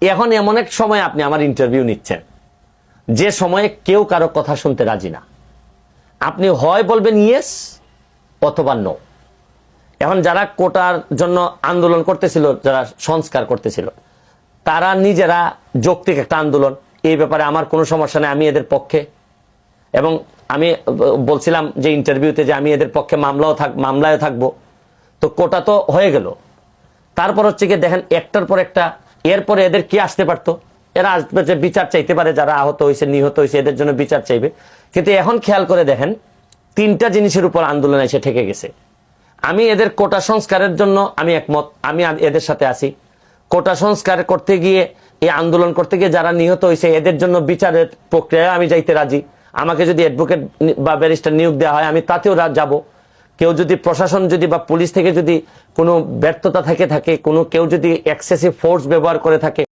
এখন এমন এক সময় আপনি আমার ইন্টারভিউ নিচ্ছেন যে সময়ে কেউ কারো কথা শুনতে রাজি না। আপনি হয় বলবেন ইয়েস অথবা নো। এখন যারা কোটার জন্য আন্দোলন করতেছিল, যারা সংস্কার করতেছিল, তারা নিজেরা যৌক্তিক একটা আন্দোলন, এই ব্যাপারে আমার কোনো সমস্যা নেই, আমি এদের পক্ষে। এবং আমি বলছিলাম যে ইন্টারভিউতে যে আমি এদের পক্ষে মামলায় থাকবো। তো কোটা তো হয়ে গেল, তারপর হচ্ছে কি দেখেন একটার পর একটা, এরপরে এদের কি আসতে পারতো, এরা আসবে যে বিচার চাইতে পারে, যারা আহত হয়েছে নিহত হয়েছে এদের জন্য বিচার চাইবে। কিন্তু এখন খেয়াল করে দেখেন তিনটা জিনিসের উপর আন্দোলন এসে ঠেকে গেছে। আমি এদের কোটা সংস্কারের জন্য আমি একমত, আমি এদের সাথে আছি। কোটা সংস্কার করতে গিয়ে, এই আন্দোলন করতে গিয়ে যারা নিহত হয়েছে এদের জন্য বিচারের প্রক্রিয়ায় আমি যাইতে রাজি। আমাকে যদি অ্যাডভোকেট বা ব্যারিস্টার নিয়োগ দেওয়া হয় আমি তাতেও যাব। কেউ যদি প্রশাসন যদি বা পুলিশ থেকে যদি কোনো ব্যর্থতা থেকে থাকে, কেউ যদি এক্সেসিভ ফোর্স ব্যবহার করে থাকে,